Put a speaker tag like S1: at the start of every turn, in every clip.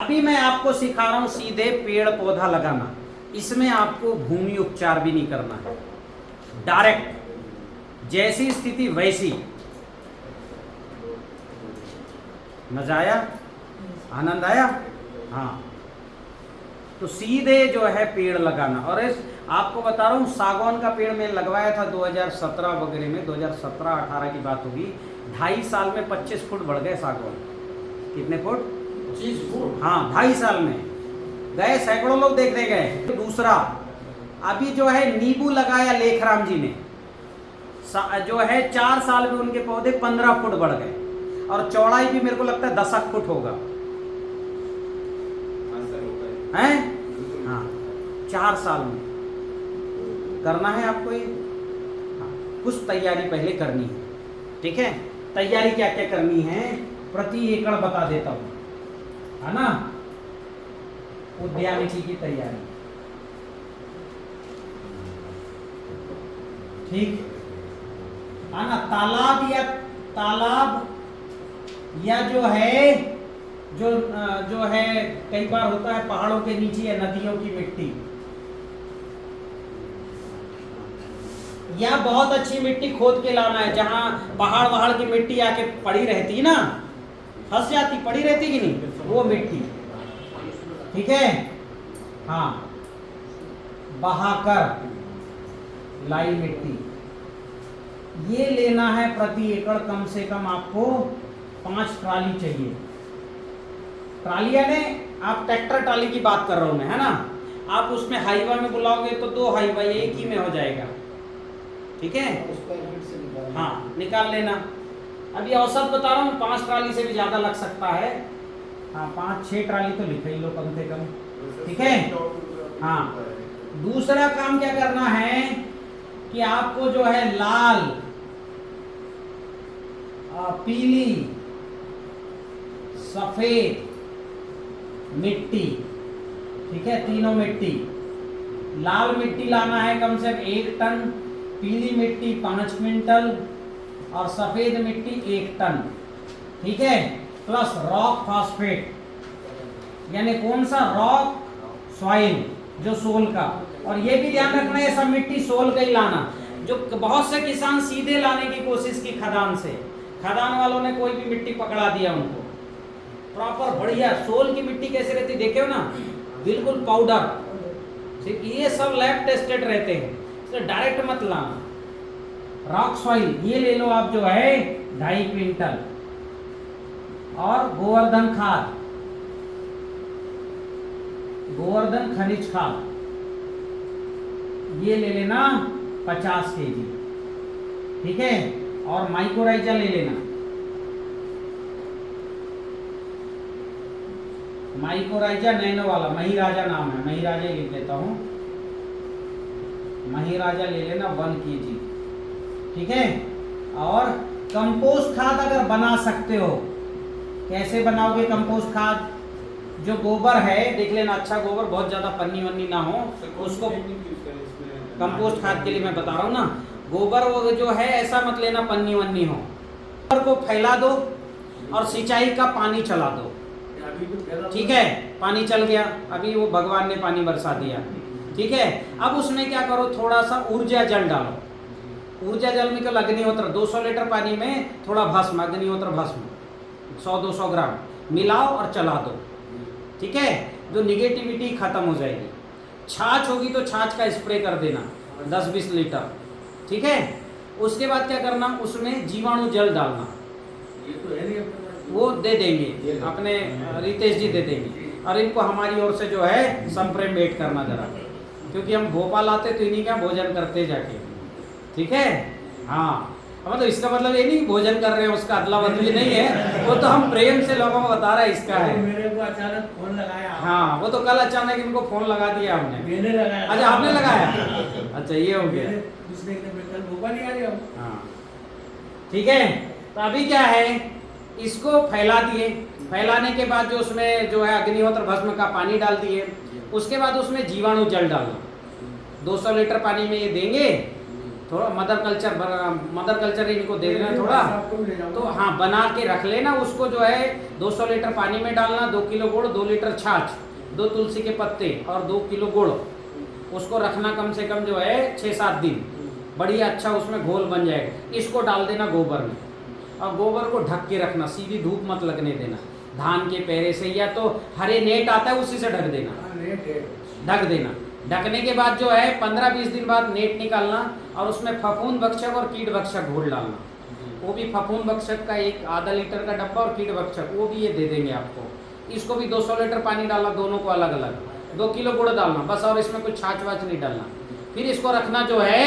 S1: अभी मैं आपको सिखा रहा हूं सीधे पेड़ पौधा लगाना, इसमें आपको भूमि उपचार भी नहीं करना है, डायरेक्ट जैसी स्थिति वैसी। मजा आया, आनंद आया? हाँ, तो सीधे जो है पेड़ लगाना। और इस आपको बता रहा हूँ सागवान का पेड़ मैं लगवाया था 2017 वगैरह में, 2017-18 की बात होगी। 2.5 साल में 25 फुट बढ़ गए सागवान। कितने फुट?
S2: 25 फुट।
S1: हाँ, 2.5 साल में गए, सैकड़ों लोग देखने गए। दूसरा, अभी जो है नींबू लगाया लेखराम जी ने, जो है 4 साल में उनके पौधे 15 फुट बढ़ गए, और चौड़ाई भी मेरे को लगता है 10 फुट होगा, हैं? हाँ, 4 साल में करना है आपको ये। हाँ, कुछ तैयारी पहले करनी है, ठीक है? तैयारी क्या क्या करनी है प्रति एकड़ बता देता हूं, है ना? उद्यानिकी की तैयारी, ठीक है ना? तालाब या जो है कई बार होता है पहाड़ों के नीचे या नदियों की मिट्टी, या बहुत अच्छी मिट्टी खोद के लाना है, जहां पहाड़ की मिट्टी आके पड़ी रहती ना, फंस जाती, पड़ी रहती कि नहीं, वो मिट्टी, ठीक है? हाँ, बहाकर लाई मिट्टी, ये लेना है प्रति एकड़। कम से कम आपको 5 ट्राली चाहिए। ट्राली यानी आप ट्रैक्टर ट्राली की बात कर रहा हूं मैं, है ना? आप उसमें हाईवा में बुलाओगे तो 2 हाईवा एक ही में हो जाएगा, ठीक है? हाँ, निकाल लेना। अभी औसत बता रहा हूँ, 5 ट्राली से भी ज्यादा लग सकता है। हाँ, 5-6 ट्राली तो लिख ही लो कम से कम, ठीक है? हाँ, दूसरा काम क्या करना है कि आपको जो है लाल, पीली, सफेद मिट्टी, ठीक है? तीनों मिट्टी, लाल मिट्टी लाना है कम से कम 1 टन, पीली मिट्टी 5 क्विंटल और सफेद मिट्टी 1 टन, ठीक है? प्लस रॉक फॉस्फेट, यानी कौन सा? रॉक सॉइल, जो सोल का। और ये भी ध्यान रखना है सब मिट्टी सोल का ही लाना। जो बहुत से किसान सीधे लाने की कोशिश की खदान से, खदान वालों ने कोई भी मिट्टी पकड़ा दिया उनको। प्रॉपर बढ़िया सोल की मिट्टी कैसे रहती देखे हो ना, बिल्कुल पाउडर, ठीक? ये सब लैब टेस्टेड रहते हैं, इसलिए डायरेक्ट मत लाना। रॉक सॉइल ये ले लो आप, जो है 2.5 क्विंटल। और गोवर्धन खाद, गोवर्धन खनिज खाद, ये ले लेना 50 केजी, ठीक है? और माइक्रोराइजा ले लेना, माइक्रोराइजा नैनो वाला, महिराजा नाम है, महिराजा ही लिख लेता हूं, महिराजा ले लेना 1 केजी, ठीक है? और कंपोस्ट खाद अगर बना सकते हो, कैसे बनाओगे कंपोस्ट खाद? जो गोबर है देख लेना, अच्छा गोबर, बहुत ज्यादा पन्नी वन्नी ना हो उसको। कंपोस्ट खाद के लिए मैं बता रहा हूँ ना, गोबर वो जो है ऐसा मत लेना पन्नी वन्नी हो। गोबर को फैला दो और सिंचाई का पानी चला दो, ठीक है? पानी चल गया, अभी वो भगवान ने पानी बरसा दिया, ठीक है? अब उसमें क्या करो, थोड़ा सा ऊर्जा जल डालो। ऊर्जा जल में क्या? अग्निहोत्र, 200 लीटर पानी में थोड़ा भस्म, अग्निहोत्र भस्म 100-200 ग्राम मिलाओ और चला दो, ठीक है? जो निगेटिविटी खत्म हो जाएगी। छाछ होगी तो छाछ का स्प्रे कर देना 10-20 लीटर, ठीक है? उसके बाद क्या करना, उसमें जीवाणु जल डालना,
S2: ये तो है नहीं,
S1: वो दे देंगे अपने रितेश जी दे देंगे। और इनको हमारी ओर से जो है संप्रेमेट करना जरा, क्योंकि हम भोपाल आते तो इन्हीं का भोजन करते जाके, ठीक है? हाँ, मतलब इसका मतलब ये नहीं भोजन कर रहे हैं उसका अदला बदली नहीं है, वो तो हम प्रेम से लोगों को बता रहे हैं इसका है।
S2: मेरे को अचानक फोन लगाया।
S1: हाँ, वो तो कल अचानक इनको फोन लगा दिया हमने।
S2: मैंने लगाया।
S1: अच्छा, आपने लगाया? अच्छा, ये हो गया।
S2: दूसरे दिन कल भोपाल ही आ रहे हम।
S1: हाँ, ठीक है? तो अभी क्या है, इसको फैला दिए, फैलाने के बाद जो उसमें जो है अग्निहोत्र भस्म का पानी डाल दिए, उसके बाद उसमें जीवाणु जल डालना, 200 लीटर पानी में ये देंगे, थोड़ा मदर कल्चर इनको दे देना थोड़ा।
S2: आपको भी ले जाऊंगा।
S1: तो हाँ, बना के रख लेना उसको। जो है 200 लीटर पानी में डालना, 2 किलो गुड़, 2 लीटर छाछ, 2 तुलसी के पत्ते और 2 किलो गुड़। उसको रखना कम से कम जो है 6-7 दिन, बढ़िया अच्छा उसमें घोल बन जाएगा। इसको डाल देना गोबर में, और गोबर को ढक के रखना, सीधी धूप मत लगने देना। धान के पैरे से या तो हरे नेट आता है उसी से ढक देना,
S2: हाँ, नेट है।
S1: ढक देना। ढकने के बाद जो है 15-20 दिन बाद नेट निकालना और उसमें फफूंद भक्षक और कीट भक्षक घोल डालना। वो भी फफूंद भक्षक का एक आधा लीटर का डब्बा और कीट भक्षक वो भी ये दे देंगे आपको। इसको भी 200 लीटर पानी डालना, दोनों को अलग अलग। 2 किलो गुड़ डालना बस, और इसमें कुछ छाछ वाछ नहीं डालना। फिर इसको रखना जो है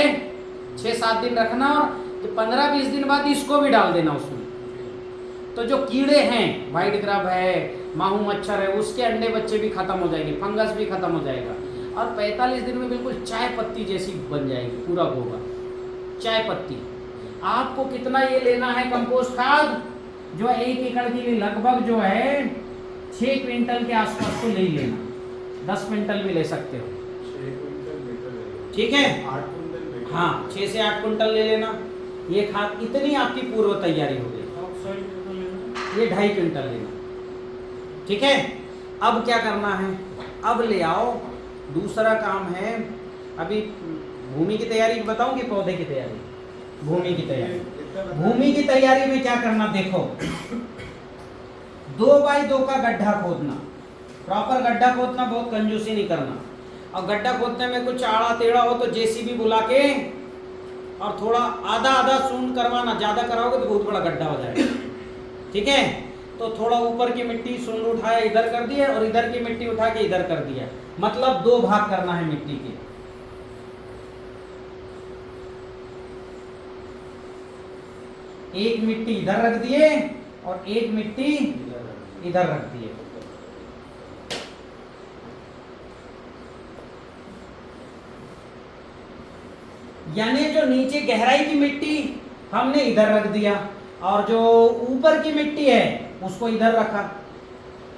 S1: 6-7 दिन रखना, और 15-20 दिन बाद इसको भी डाल देना उसमें। तो जो कीड़े हैं, व्हाइट ग्रब है, माहू मच्छर है, उसके अंडे बच्चे भी खत्म हो जाएंगे, फंगस भी खत्म हो जाएगा, और 45 दिन में बिल्कुल चाय पत्ती जैसी बन जाएगी पूरा गोबर, चाय पत्ती। आपको कितना ये लेना है कंपोस्ट खाद? जो 1 एकड़ के लिए लगभग जो है 6 क्विंटल के आसपास तो ले ही लेना, 10 क्विंटल भी ले सकते हो,
S3: 6 क्विंटल बेटर है।
S1: ठीक है?
S3: 8 क्विंटल बेटर।
S1: हाँ, 6 से 8 क्विंटल ले लेना। ये खाद इतनी आपकी पूर्व तैयारी हो गई। ये 2.5 क्विंटल लेना, ठीक है? अब क्या करना है? अब ले आओ, दूसरा काम है। अभी भूमि की तैयारी बताऊं कि पौधे की तैयारी? भूमि की तैयारी। भूमि की तैयारी में क्या करना देखो, 2x2 का गड्ढा खोदना, प्रॉपर गड्ढा खोदना, बहुत कंजूसी नहीं करना। और गड्ढा खोदने में कुछ आड़ा टेढ़ा हो तो जेसीबी बुला के और थोड़ा आधा शून्य करवाना, ज्यादा कराओगे तो बहुत बड़ा गड्ढा हो जाएगा, ठीक है? तो थोड़ा ऊपर की मिट्टी शून्य उठाया इधर कर दिया, और इधर की मिट्टी उठा के इधर कर दिया, मतलब 2 भाग करना है मिट्टी के। एक मिट्टी इधर रख दिए और एक मिट्टी इधर रख दिए। यानी जो नीचे गहराई की मिट्टी हमने इधर रख दिया, और जो ऊपर की मिट्टी है उसको इधर रखा।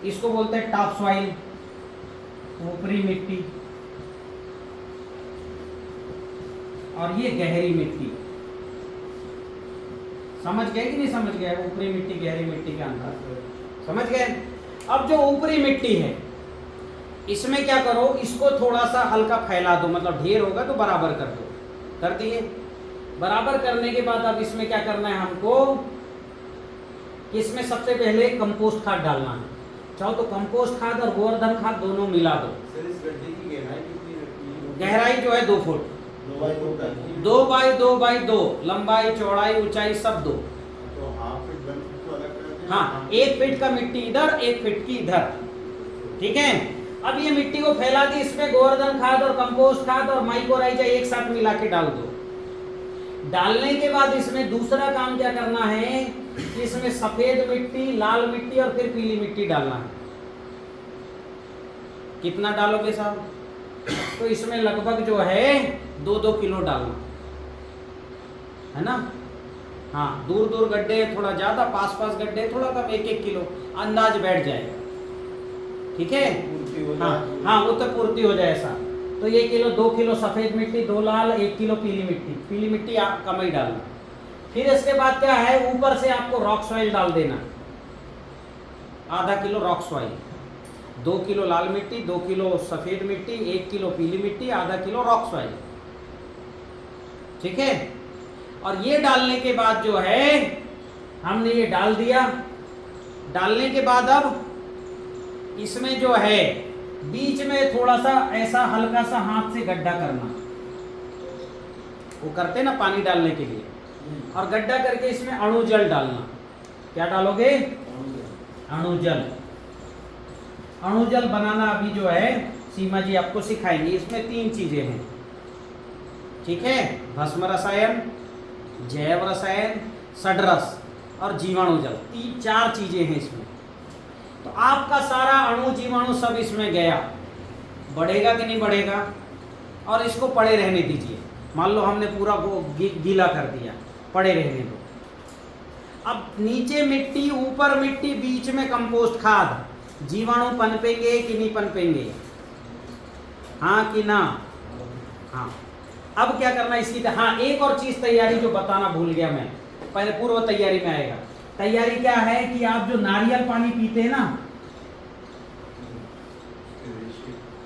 S1: इसको बोलते हैं टॉप सॉइल, ऊपरी मिट्टी, और ये गहरी मिट्टी। समझ गए कि नहीं समझ गए? ऊपरी मिट्टी गहरी मिट्टी के अंदर समझ गए? अब जो ऊपरी मिट्टी है इसमें क्या करो, इसको थोड़ा सा हल्का फैला दो, मतलब ढेर होगा तो बराबर कर दो। कर दिए? बराबर करने के बाद अब इसमें क्या करना है हमको, इसमें सबसे पहले कंपोस्ट खाद डालना है। चाहो तो कंपोस्ट खाद और गोवर्धन खाद दोनों मिला दो।
S3: सर इस गड्ढे की गहराई कितनी रखनी है?
S1: गहराई जो है 2 फुट,
S3: 2x2 का।
S1: 2x2x2, लंबाई चौड़ाई ऊंचाई सब 2।
S3: तो हाफ फीट 1 फीट को अलग कर दें।
S1: हाँ, 1 फीट का मिट्टी इधर, 1 फीट की इधर, ठीक है? अब ये मिट्टी को फैला दी, इसमें गोवर्धन खाद और कंपोस्ट खाद और माइकोराइजा एक साथ मिला के डाल दो। डालने के बाद इसमें दूसरा काम क्या करना है, इसमें सफेद मिट्टी, लाल मिट्टी और फिर पीली मिट्टी डालना है। कितना डालोगे साहब? तो इसमें लगभग जो है 2-2 किलो डालना है ना। हाँ, दूर दूर गड्ढे थोड़ा ज्यादा, पास पास गड्ढे थोड़ा कम, 1-1 किलो अंदाज बैठ जाएगा, ठीक है?
S3: पूर्ति हो
S1: हाँ
S3: जाए।
S1: हाँ, वो तो पूर्ति हो जाए ऐसा। तो ये 2 किलो सफेद मिट्टी, 2 लाल, 1 किलो पीली मिट्टी। पीली मिट्टी आप कम ही डालना। फिर इसके बाद क्या है, ऊपर से आपको रॉक सॉइल डाल देना, आधा किलो रॉक सॉइल, 2 किलो लाल मिट्टी, 2 किलो सफेद मिट्टी, 1 किलो पीली मिट्टी, आधा किलो रॉक सॉइल, ठीक है? और ये डालने के बाद जो है हमने ये डाल दिया। डालने के बाद अब इसमें जो है बीच में थोड़ा सा ऐसा हल्का सा हाथ से गड्ढा करना, वो करते ना पानी डालने के लिए, और गड्ढा करके इसमें अणु जल डालना। क्या डालोगे? अणु जल। अणु जल बनाना अभी जो है सीमा जी आपको सिखाएंगे। इसमें 3 चीजें हैं, ठीक है? भस्म रसायन, जैव रसायन, षड्रस और जीवाणु जल, 3-4 चीजें हैं इसमें। तो आपका सारा अणु जीवाणु सब इसमें गया, बढ़ेगा कि नहीं बढ़ेगा? और इसको पड़े रहने दीजिए। मान लो हमने पूरा गीला कर दिया, पड़े रहने दो। अब नीचे मिट्टी, ऊपर मिट्टी, बीच में कंपोस्ट खाद। जीवाणु पनपेंगे कि नहीं पनपेंगे? हाँ कि ना? हाँ। अब क्या करना इसकी, हाँ एक और चीज तैयारी जो बताना भूल गया मैं, पहले पूर्व तैयारी में आएगा। तैयारी क्या है कि आप जो नारियल पानी पीते हैं ना,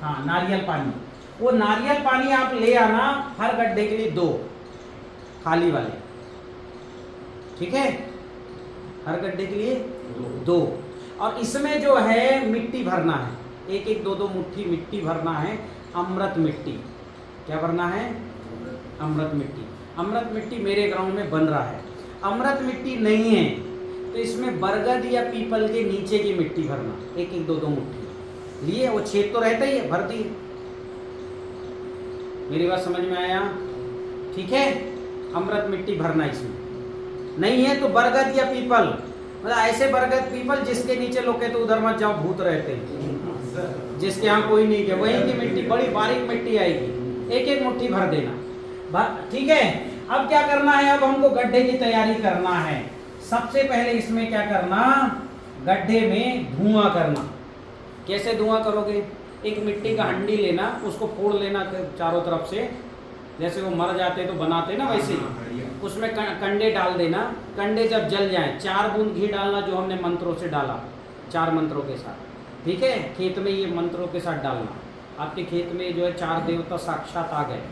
S1: हाँ नारियल पानी, वो नारियल पानी आप ले आना हर गड्ढे के लिए 2 खाली वाले, ठीक है, हर गड्ढे के लिए 2। और इसमें जो है मिट्टी भरना है, 1-1 2-2 मुट्ठी मिट्टी भरना है, अमृत मिट्टी। क्या भरना है? अमृत मिट्टी। अमृत मिट्टी मेरे ग्राउंड में बन रहा है। अमृत मिट्टी नहीं है तो इसमें बरगद या पीपल के नीचे की मिट्टी भरना, 1-1 2-2 मुट्ठी लिए, वो छेद तो रहता ही है, भर दी। मेरी बात समझ में आया? ठीक है, अमृत मिट्टी भरना इसमें। नहीं है तो बरगद या पीपल, मतलब ऐसे बरगद पीपल जिसके नीचे लोग कहते उधर मत जाओ भूत रहते हैं, जिसके यहाँ कोई नहीं है, वहीं की मिट्टी, बड़ी बारीक मिट्टी आएगी, 1-1 मुट्ठी भर देना। ठीक है, अब क्या करना है, अब हमको गड्ढे की तैयारी करना है। सबसे पहले इसमें क्या करना, गड्ढे में धुआं करना। कैसे धुआं करोगे? एक मिट्टी का हंडी लेना, उसको फोड़ लेना चारों तरफ से, जैसे वो मर जाते तो बनाते ना वैसे ही, उसमें कंडे डाल देना। कंडे जब जल जाएं 4 बूंद घी डालना, जो हमने मंत्रों से डाला, 4 मंत्रों के साथ, ठीक है। खेत में ये मंत्रों के साथ डालना, आपके खेत में जो है 4 देवता साक्षात आ गए।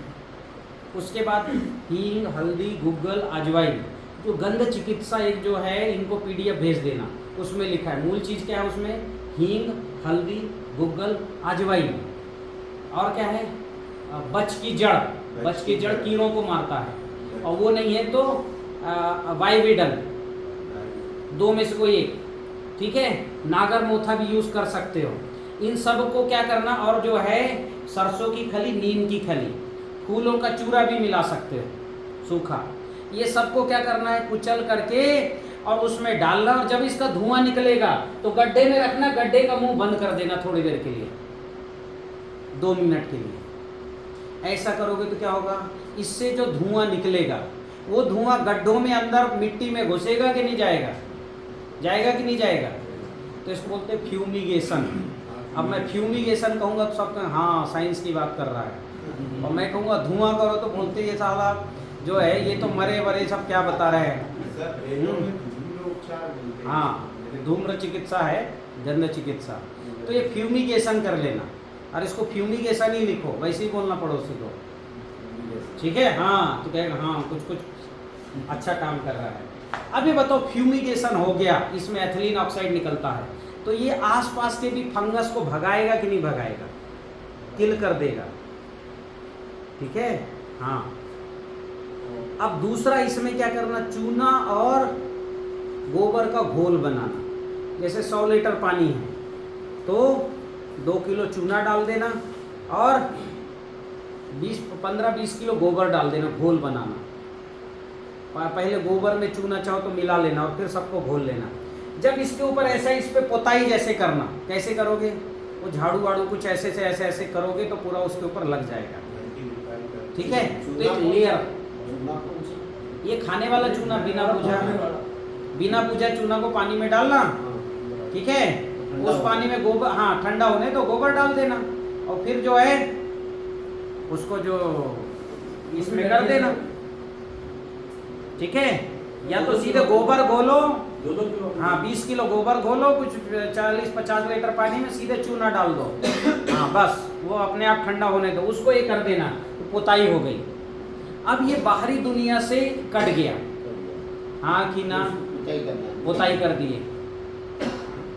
S1: उसके बाद हींग, हल्दी, गुग्गल, अजवाइन, जो गंध चिकित्सा एक जो है, इनको PDF भेज देना। उसमें लिखा है, मूल चीज़ क्या है उसमें, हींग, हल्दी, गुग्गल, अजवाइन, और क्या है, बच की जड़। बच की जड़ कीड़ों को मारता है, और वो नहीं है तो वाइविडल, 2 में से कोई एक, ठीक है। नागर मोथा भी यूज़ कर सकते हो। इन सब को क्या करना, और जो है सरसों की खली, नीम की खली, फूलों का चूरा भी मिला सकते हो सूखा। ये सबको क्या करना है, कुचल करके और उसमें डालना। और जब इसका धुआं निकलेगा तो गड्ढे में रखना, गड्ढे का मुंह बंद कर देना थोड़ी देर के लिए, 2 मिनट के लिए। ऐसा करोगे तो क्या होगा, इससे जो धुआं निकलेगा वो धुआं गड्ढों में अंदर मिट्टी में घुसेगा कि नहीं जाएगा, जाएगा कि नहीं जाएगा, तो इसको बोलते हैं फ्यूमिगेशन। अब मैं फ्यूमिगेशन कहूँगा तो सब कहें हाँ साइंस की बात कर रहा है, और मैं कहूँगा धुआं करो तो बोलते ये साला जो है ये तो मरे वरे सब क्या बता रहे हैं। हाँ, धूम्र चिकित्सा है, गंध चिकित्सा। तो ये फ्यूमिगेशन कर लेना, और इसको फ्यूमिगेशन ही लिखो, वैसे ही बोलना पड़ोसी को, ठीक है। हाँ तो कहेगा हाँ कुछ अच्छा काम कर रहा है। अब ये बताओ, फ्यूमिगेशन हो गया, इसमें एथिलीन ऑक्साइड निकलता है, तो ये आसपास के भी फंगस को भगाएगा कि नहीं भगाएगा, किल कर देगा, ठीक है। हाँ, अब दूसरा इसमें क्या करना, चूना और गोबर का घोल बनाना। जैसे 100 लीटर पानी है तो 2 किलो चूना डाल देना, और 15-20 किलो गोबर डाल देना, घोल बनाना। पहले गोबर में चूना चाहो तो मिला लेना, और फिर सबको घोल लेना। जब इसके ऊपर ऐसा इस पे पोताई जैसे करना, कैसे करोगे, वो झाड़ू वाड़ू कुछ ऐसे से ऐसे करोगे तो पूरा उसके ऊपर लग जाएगा, ठीक है। तो एक लेयर, ये खाने वाला चूना बिना पूजा चूना को पानी में डालना, ठीक है। उस पानी में गोबर, हाँ ठंडा होने तो गोबर डाल देना, और फिर जो है उसको जो इसमें कर देना, ठीक है। या तो सीधे गोबर घोलो,
S2: 2 किलो,
S1: हाँ 20 किलो गोबर घोलो, कुछ 40-50 लीटर पानी में सीधे चूना डाल दो, हाँ बस वो अपने आप ठंडा होने दो, उसको ये कर देना, तो पोताई हो गई। अब ये बाहरी दुनिया से कट गया, हाँ कि ना, पोताई कर दिए,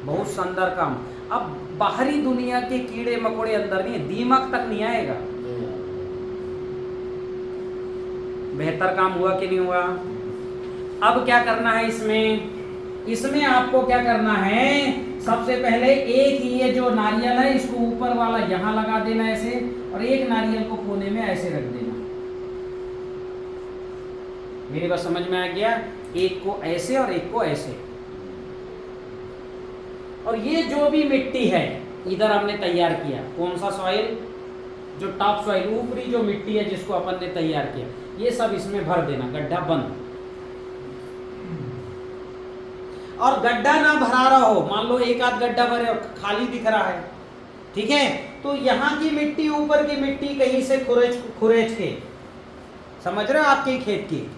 S1: बहुत सुंदर काम। अब बाहरी दुनिया के कीड़े मकोड़े अंदर नहीं, दीमक तक नहीं आएगा। बेहतर काम हुआ कि नहीं हुआ? अब क्या करना है इसमें आपको क्या करना है, सबसे पहले एक ये जो नारियल है इसको ऊपर वाला यहाँ लगा देना ऐसे, और एक नारियल को कोने में ऐसे रख देना। मेरी बात समझ में आ गया? एक को ऐसे और एक को ऐसे। और ये जो भी मिट्टी है इधर हमने तैयार किया, कौन सा सॉइल, जो टॉप सॉइल, ऊपरी जो मिट्टी है जिसको अपन ने तैयार किया, ये सब इसमें भर देना, गड्ढा बंद। और गड्ढा ना भरा रहा हो, मान लो एक आध गड्ढा भरे और खाली दिख रहा है, ठीक है, तो यहाँ की मिट्टी, ऊपर की मिट्टी कहीं से खुरेच के समझ रहे हो, आपके ही खेत की।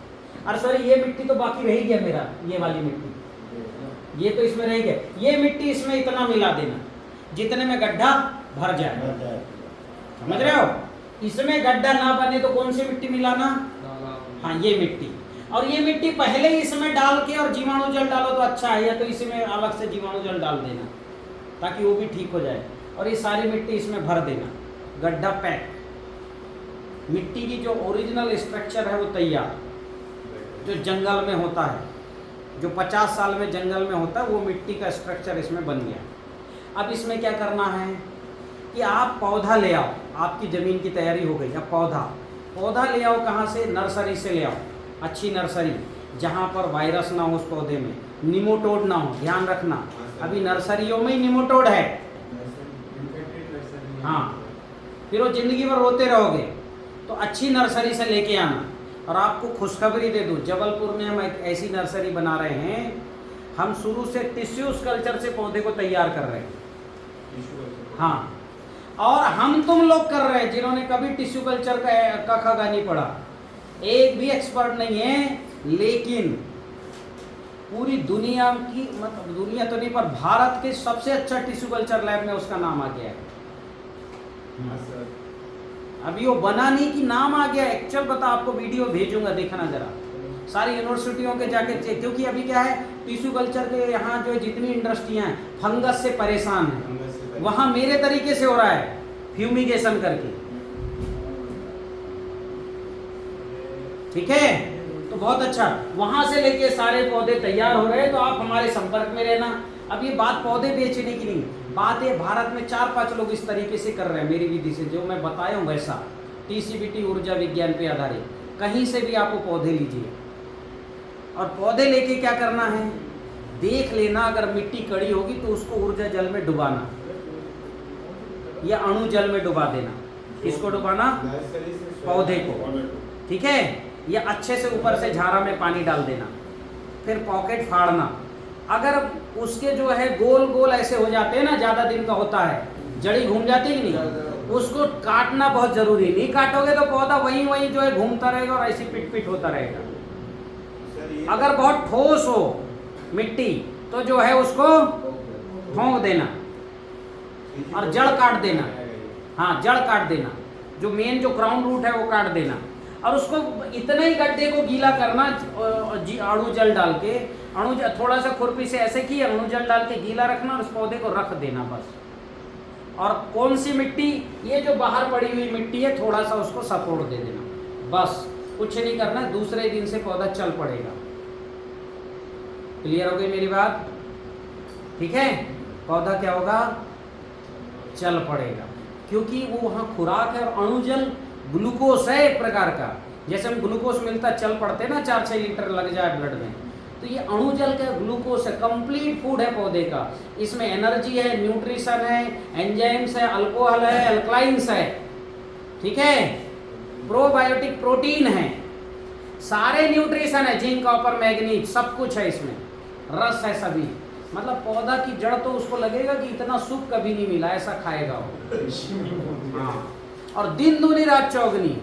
S1: और सॉरी ये मिट्टी तो बाकी रह गया मेरा, ये वाली मिट्टी, ये तो इसमें रह गया। ये मिट्टी इसमें इतना मिला देना जितने में गड्ढा भर जाए, समझ रहे हो। इसमें गड्ढा ना बने तो कौन सी मिट्टी मिलाना, हाँ ये मिट्टी। और ये मिट्टी पहले ही इसमें डाल के और जीवाणु जल डालो तो अच्छा है, या तो इसमें अलग से जीवाणु जल डाल देना ताकि वो भी ठीक हो जाए। और ये सारी मिट्टी इसमें भर देना, गड्ढा पैक। मिट्टी की जो ओरिजिनल स्ट्रक्चर है वो तैयार, जो जंगल में होता है, जो 50 साल में जंगल में होता है, वो मिट्टी का स्ट्रक्चर इसमें बन गया। अब इसमें क्या करना है कि आप पौधा ले आओ, आपकी ज़मीन की तैयारी हो गई। अब पौधा ले आओ, कहाँ से, नर्सरी से ले आओ, अच्छी नर्सरी जहाँ पर वायरस ना हो उस पौधे में, निमोटोड ना हो, ध्यान रखना। अभी नर्सरियों में ही निमोटोड है, हाँ, फिर वो ज़िंदगी भर रोते रहोगे। तो अच्छी नर्सरी से लेके आना। और आपको खुशखबरी दे दूँ, जबलपुर में हम एक ऐसी नर्सरी बना रहे हैं, हम शुरू से टिश्यूज कल्चर से पौधे को तैयार कर रहे हैं, हाँ। और हम तुम लोग कर रहे हैं जिन्होंने कभी टिश्यू कल्चर का खगा नहीं पढ़ा, एक भी एक्सपर्ट नहीं है, लेकिन पूरी दुनिया की, मतलब दुनिया तो नहीं पर भारत के सबसे अच्छा टिश्यू कल्चर लैब में उसका नाम आ गया है। अभी वो बना नहीं कि नाम आ गया, एक्चुअल बता, आपको वीडियो भेजूंगा, देखना जरा, सारी यूनिवर्सिटियों के जाके चेक। क्योंकि अभी क्या है, टिश्यू कल्चर के यहाँ जो जितनी इंडस्ट्रियाँ हैं फंगस से परेशान हैं, वहाँ मेरे तरीके से हो रहा है, फ्यूमिगेशन करके, ठीक है। तो बहुत अच्छा, वहाँ से लेके सारे पौधे तैयार हो रहे हैं, तो आप हमारे संपर्क में रहना। अब ये बात पौधे बेचने की नहीं, बात है भारत में 4-5 लोग इस तरीके से कर रहे हैं मेरी विधि से, जो मैं बताया हूँ वैसा, TCBT ऊर्जा विज्ञान पे आधारित। कहीं से भी आपको पौधे लीजिए, और पौधे लेके क्या करना है, देख लेना, अगर मिट्टी कड़ी होगी तो उसको ऊर्जा जल में डुबाना या अणु जल में डुबा देना। किसको डुबाना, पौधे को, ठीक है। या अच्छे से ऊपर से झारा में पानी डाल देना, फिर पॉकेट फाड़ना। अगर उसके जो है गोल गोल ऐसे हो जाते हैं ना, ज़्यादा दिन का होता है, जड़ी घूम जाती है कि नहीं, उसको काटना बहुत जरूरी है। नहीं काटोगे तो पौधा वहीं वहीं जो है घूमता रहेगा और ऐसी पिट पिट होता रहेगा। अगर बहुत ठोस हो मिट्टी तो जो है उसको ठोंक देना और जड़ काट देना, हाँ जड़ काट देना, जो मेन जो क्राउन रूट है वो काट देना। और उसको इतने ही गड्ढे को गीला करना अणु जल डाल के, थोड़ा सा खुरपी से ऐसे किया, अणु जल डाल के गीला रखना और उस पौधे को रख देना बस। और कौन सी मिट्टी, ये जो बाहर पड़ी हुई मिट्टी है, थोड़ा सा उसको सपोर्ट दे देना बस, कुछ नहीं करना। दूसरे दिन से पौधा चल पड़ेगा। क्लियर हो गई मेरी बात, ठीक है। पौधा क्या होगा, चल पड़ेगा, क्योंकि वो वहाँ खुराक है। और अणु जल ग्लूकोस है एक प्रकार का, जैसे हम ग्लूकोस मिलता चल पड़ते ना, 4-6 लीटर लग जाए ब्लड में, तो ये अणु जल का ग्लूकोस है, कंप्लीट फूड है पौधे का। इसमें एनर्जी है, न्यूट्रिशन है, एंजाइम्स है, अल्कोहल है, अल्कलाइंस है, ठीक है, प्रोबायोटिक प्रोटीन है, सारे न्यूट्रिशन है, जिंक कॉपर मैग्नीज सब कुछ है इसमें, रस है सभी। मतलब पौधा की जड़ तो उसको लगेगा कि इतना सुख कभी नहीं मिला, ऐसा खाएगा वो। हाँ, और दिन दूनी रात चौगनी,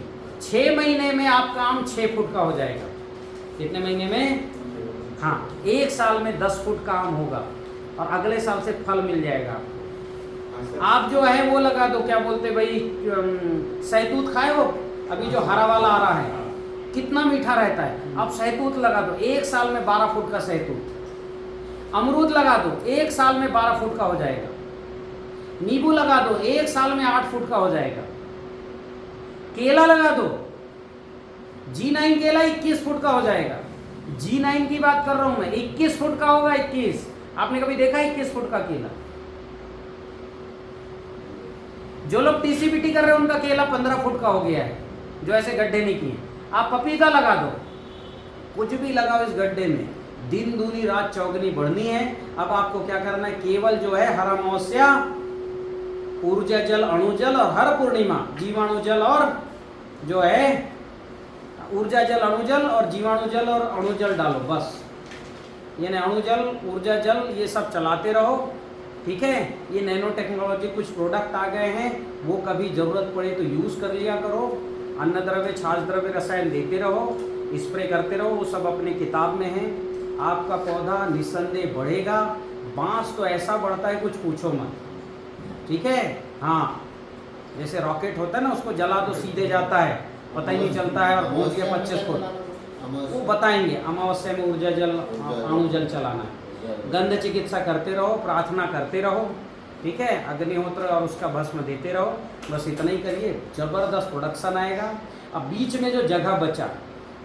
S1: 6 महीने में आपका आम 6 फुट का हो जाएगा। कितने महीने में, हाँ 1 साल में 10 फुट का आम होगा, और अगले साल से फल मिल जाएगा आपको। आप जो है वो लगा दो, क्या बोलते भाई, सहतूत खाए हो, अभी जो हरा वाला आ रहा है कितना मीठा रहता है, आप सहतूत लगा दो, 1 साल में 12 फुट का सहतूत। अमरूद लगा दो, 1 साल में 12 फुट का हो जाएगा। नींबू लगा दो, 1 साल में 8 फुट का हो जाएगा। केला लगा दो, G9 केला 21 फुट का हो जाएगा। G9 की बात कर रहा हूं मैं, 21 फुट का होगा। 21, आपने कभी देखा 21 फुट का केला? जो लोग TCBT कर रहे हैं उनका केला 15 फुट का हो गया है, जो ऐसे गड्ढे नहीं किए। आप पपीता लगा दो, कुछ भी लगाओ इस गड्ढे में, दिन दूनी रात चौगनी बढ़नी है। अब आपको क्या करना है, केवल जो है हर अमावस्या ऊर्जा जल, अणु जल, और हर पूर्णिमा जीवाणु जल, और जो है ऊर्जा जल, अणु जल, और जीवाणु जल और अणु जल डालो बस। यानी अणु जल, ऊर्जा जल, ये सब चलाते रहो, ठीक है। ये नैनो टेक्नोलॉजी कुछ प्रोडक्ट आ गए हैं, वो कभी ज़रूरत पड़े तो यूज़ कर लिया करो। अन्न द्रव्य, छाछ द्रव्य, रसायन देते रहो, स्प्रे करते रहो, वो सब अपने किताब में है। आपका पौधा निस्संदेह बढ़ेगा। बांस तो ऐसा बढ़ता है कुछ पूछो मत, ठीक है। हाँ, जैसे रॉकेट होता है ना, उसको जला दो सीधे जाता है, पता ही नहीं चलता है, और पहुंच गया 25 फुट। वो बताएंगे अमावस्या में ऊर्जा जल, अणु जल चलाना है। गंध चिकित्सा करते रहो, प्रार्थना करते रहो, ठीक है। अग्निहोत्र और उसका भस्म देते रहो, बस इतना ही करिए, जबरदस्त प्रोडक्शन आएगा। अब बीच में जो जगह बचा,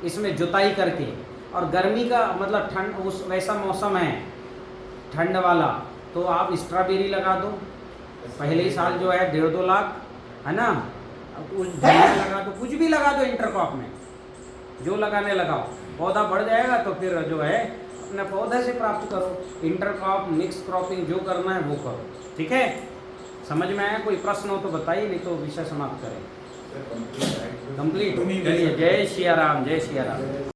S1: इसमें जुताई करके, और गर्मी का मतलब ठंड, उस वैसा मौसम है ठंड वाला, तो आप स्ट्रॉबेरी लगा दो। पहले ही साल जो है 1.5-2 लाख है ना, अब कुछ धनिया लगा दो, कुछ भी लगा दो इंटरक्रॉप में, जो लगाने लगाओ, पौधा बढ़ जाएगा। तो फिर जो है अपने पौधे से प्राप्त करो, इंटरक्रॉप, मिक्स क्रॉपिंग, जो करना है वो करो, ठीक है। समझ में आया? कोई प्रश्न हो तो बताइए, नहीं तो विषय समाप्त करें। कंप्लीट। चलिए, जय सिया राम, जय सिया राम।